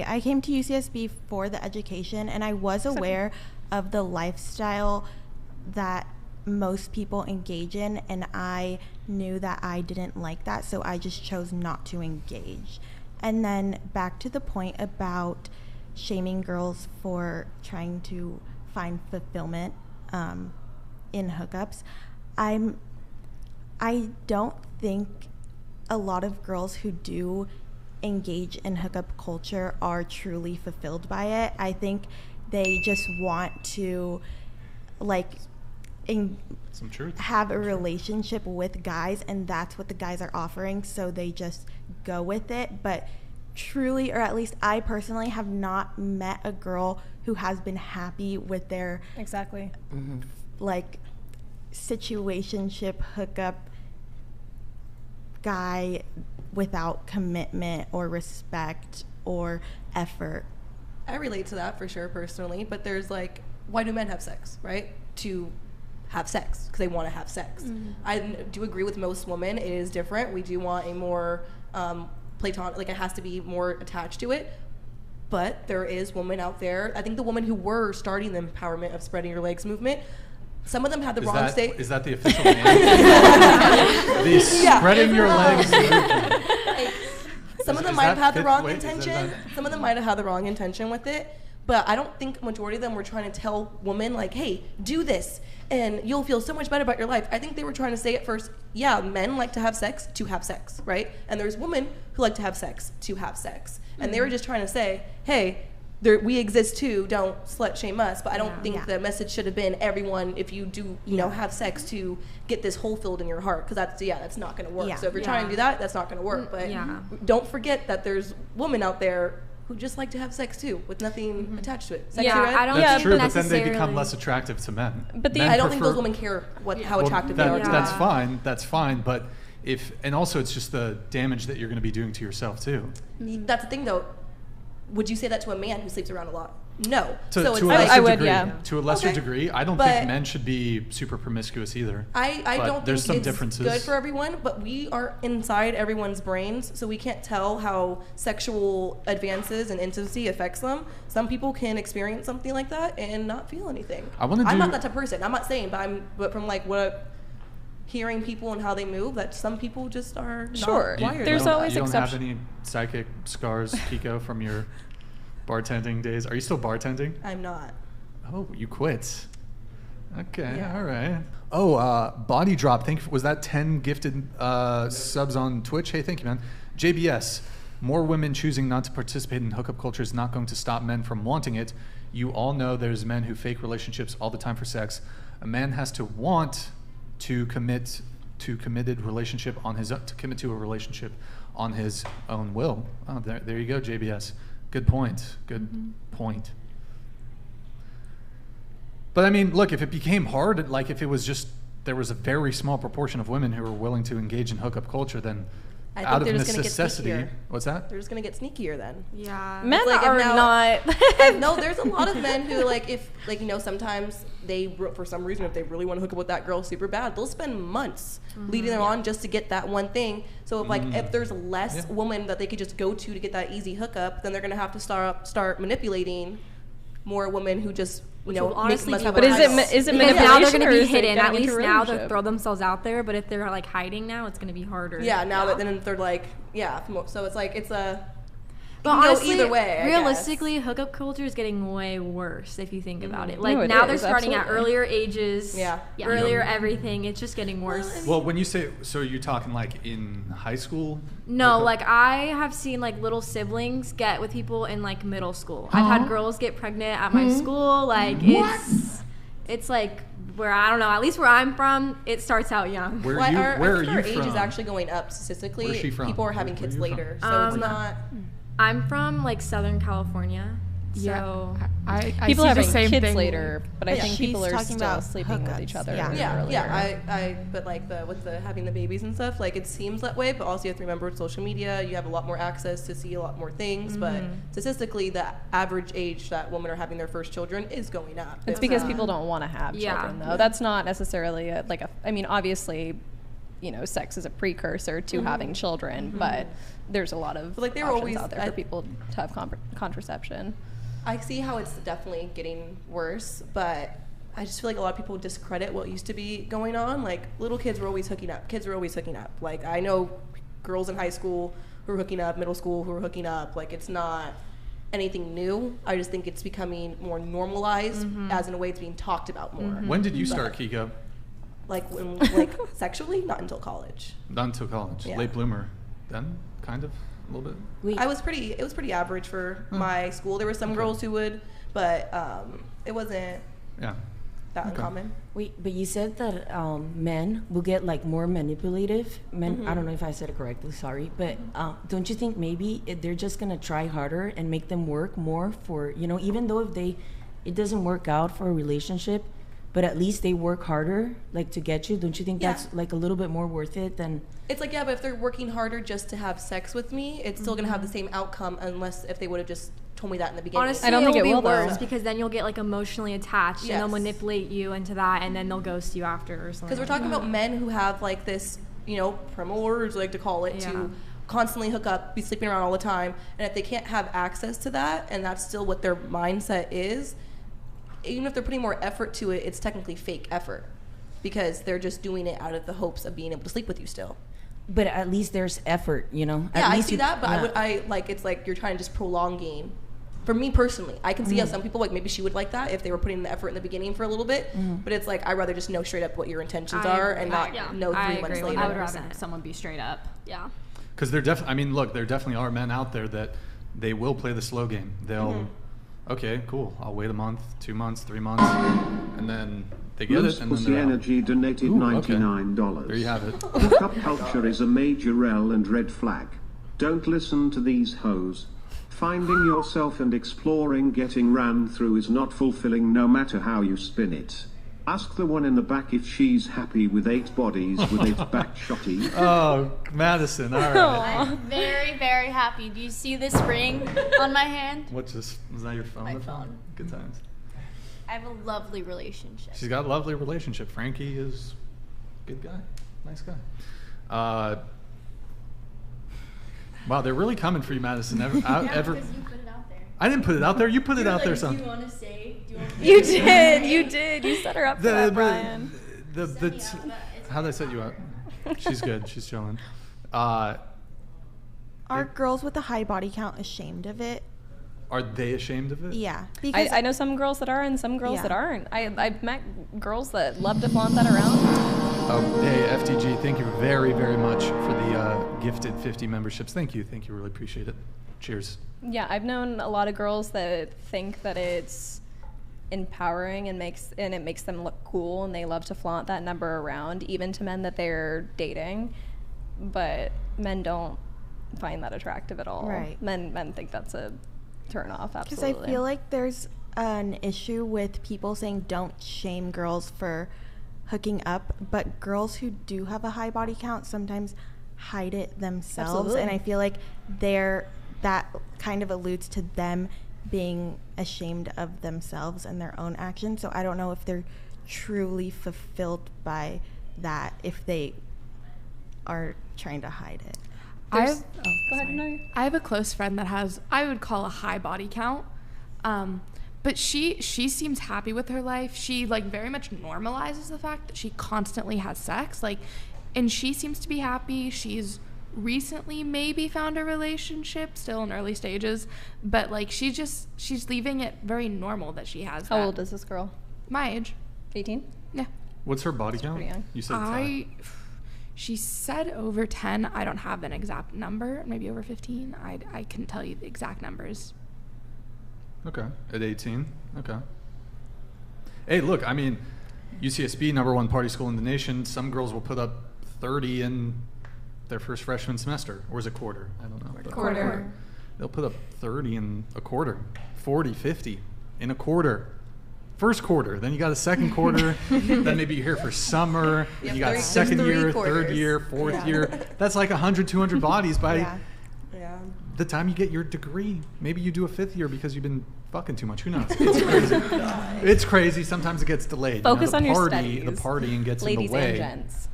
I came to UCSB for the education, and I was aware of the lifestyle that most people engage in, and I knew that I didn't like that, so I just chose not to engage. And then back to the point about shaming girls for trying to find fulfillment in hookups. I don't think a lot of girls who do engage in hookup culture are truly fulfilled by it. I think they just want to some truth. Have a relationship with guys, and that's what the guys are offering, so they just go with it. But truly, or at least I personally have not met a girl who has been happy with their situationship hookup guy without commitment or respect or effort. I relate to that for sure personally, but there's why do men have sex, right? To have sex, because they want to have sex. I do agree with most women, it is different. We do want a more platonic, it has to be more attached to it. But there is women out there, I think the women who were starting the empowerment of spreading your legs movement, some of them had the wrong state. Is that the official name? The spreading your legs movement. Some of them might have had the wrong intention. Some of them might have had the wrong intention with it. But I don't think a majority of them were trying to tell women, hey, do this, and you'll feel so much better about your life. I think they were trying to say at first, men like to have sex, right? And there's women who like to have sex, to have sex. And they were just trying to say, hey, we exist too, don't slut shame us. But I don't think the message should have been everyone, if you do, have sex to get this hole filled in your heart, because that's not going to work. So if you're trying to do that, that's not going to work. But don't forget that there's women out there who just like to have sex too, with nothing attached to it. I don't That's think true, but then they become less attractive to men. But I don't think those women care how attractive they are. That's fine. But and also it's just the damage that you're going to be doing to yourself too. That's the thing though. Would you say that to a man who sleeps around a lot? No. To a lesser degree. I don't think men should be super promiscuous either. I don't there's think some differences. Good for everyone, but we are inside everyone's brains, so we can't tell how sexual advances and intimacy affects them. Some people can experience something like that and not feel anything. I'm not that type of person. I'm not saying, but from hearing people and how they move, that some people just are not wired. There's always you don't have any psychic scars, Kiko, from your bartending days? Are you still bartending? I'm not. Oh, you quit. Okay, all right. Oh, Body Drop, was that 10 gifted subs on Twitch? Hey, thank you, man. JBS, more women choosing not to participate in hookup culture is not going to stop men from wanting it. You all know there's men who fake relationships all the time for sex. A man has to want to commit to a relationship on his own will. Oh, there you go, JBS. Good point. Point. But I mean, look, if it became hard, if it was just there was a very small proportion of women who were willing to engage in hookup culture, then out of necessity, what's that? They're just gonna get sneakier then. Yeah, men are not. No, there's a lot of men who sometimes they, for some reason, if they really want to hook up with that girl super bad, they'll spend months leading them on just to get that one thing. So if there's less women that they could just go to get that easy hookup, then they're gonna have to start manipulating more women who just honestly but is it manipulation? Now they're going to be hidden. At least now they'll throw themselves out there. But if they're hiding now, it's going to be harder. Yeah. That then they're So it's a. But honestly, either way, realistically, hookup culture is getting way worse if you think about it. Now they're starting at earlier ages, earlier everything. It's just getting worse. Well, when you say, so you're talking in high school? No, I have seen little siblings get with people in middle school. I've had girls get pregnant at my school. It's where, I don't know, at least where I'm from, it starts out young. Where are you our from? age is actually going up statistically. Where's she from? People are having kids later, so it's not. I'm from Southern California. So I people see having the same kids thing later, but I think people are still about sleeping with hookups. each other. But with the having the babies and stuff, it seems that way, but also you have to remember with social media, you have a lot more access to see a lot more things. But statistically, the average age that women are having their first children is going up. It's because people don't want to have children, though. That's not necessarily obviously sex is a precursor to having children, but there's a lot of they were options always out there for people to have contraception. I see how it's definitely getting worse, but I just feel like a lot of people discredit what used to be going on. Like, little kids were always hooking up. Kids were always hooking up. Like, I know girls in high school who are hooking up, middle school who are hooking up. Like, it's not anything new. I just think it's becoming more normalized, as in a way it's being talked about more. When did you start, Kiko? Like, sexually? Not until college. Not until college. Yeah. Late bloomer. Then, kind of, a little bit. It was pretty average for my school. There were some girls who would, but it wasn't that uncommon. Wait, but you said that men will get like more manipulative. Men, I don't know if I said it correctly, sorry, but don't you think maybe they're just gonna try harder and make them work more for, even though if it doesn't work out for a relationship, but at least they work harder, like, to get you. Don't you think that's like a little bit more worth it than? It's like, but if they're working harder just to have sex with me, it's still gonna have the same outcome, unless if they would have just told me that in the beginning. Honestly, I don't think it will will, be worse though. because then you'll get like emotionally attached and they'll manipulate you into that, and then they'll ghost you after or something. Because we're talking about men who have like this, primal urge, like to call it, to constantly hook up, be sleeping around all the time, and if they can't have access to that, and that's still what their mindset is, even if they're putting more effort to it, it's technically fake effort because they're just doing it out of the hopes of being able to sleep with you still. But at least there's effort, Yeah, I see that, but it's like you're trying to just prolong game. For me personally, I can see how some people, like, maybe she would like that if they were putting the effort in the beginning for a little bit, but it's like, I'd rather just know straight up what your intentions are and not know 3 months later. I would rather someone be straight up. Yeah. Because there definitely are men out there that they will play the slow game. They'll, okay, cool, I'll wait a month, 2 months, 3 months, and then they get it, and then they're Energy donated $99. There you have it. Hookup culture is a major L and red flag. Don't listen to these hoes. Finding yourself and exploring getting ran through is not fulfilling no matter how you spin it. Ask the one in the back if she's happy with 8 bodies with 8 back shotty. Oh, Madison, all right. I'm very, very happy. Do you see this ring on my hand? What's this? Is that your phone? My phone. Good times. I have a lovely relationship. She's got a lovely relationship. Frankie is a good guy. Nice guy. Wow, they're really coming for you, Madison. Because you put it out there. I didn't put it out there. You put it out there, son. Do you want to say? You did. You set her up for that, Brian. How did I set you up? She's good. She's chilling. Are girls with a high body count ashamed of it? Are they ashamed of it? Yeah. Because I know some girls that are and some girls that aren't. I've met girls that love to flaunt that around. Oh, hey, FTG, thank you very, very much for the gifted 50 memberships. Thank you. Really appreciate it. Cheers. Yeah, I've known a lot of girls that think that it's empowering and it makes them look cool, and they love to flaunt that number around, even to men that they're dating. But men don't find that attractive at all. Right. Men think that's a turn off, absolutely. Because I feel like there's an issue with people saying don't shame girls for hooking up, but girls who do have a high body count sometimes hide it themselves. Absolutely. And I feel like that kind of alludes to them being ashamed of themselves and their own actions. So I don't know if they're truly fulfilled by that, if they are trying to hide it. Go ahead. No. I have a close friend that has, I would call, a high body count. But she seems happy with her life. She very much normalizes the fact that she constantly has sex. And she seems to be happy. She's recently maybe found a relationship, still in early stages. But she's leaving it very normal that she has that. How old is this girl? My age. 18? Yeah. What's her body count? Pretty young. You said 5. She said over 10. I don't have an exact number. Maybe over 15. I couldn't tell you the exact numbers. Okay. At 18? Okay. Hey, look, I mean, UCSB, #1 party school in the nation. Some girls will put up 30 in their first freshman semester. Or is it quarter? I don't know. Quarter. They'll put up 30 in a quarter, 40, 50 in a quarter. First quarter, then you got a second quarter, then maybe you're here for summer, you got second year, third year, fourth year. That's like 100, 200 bodies by the time you get your degree. Maybe you do a 5th year because you've been fucking too much. Who knows? It's crazy. It's crazy. Sometimes it gets delayed. Focus on your studies. studies. The partying gets in the way. Ladies and gents.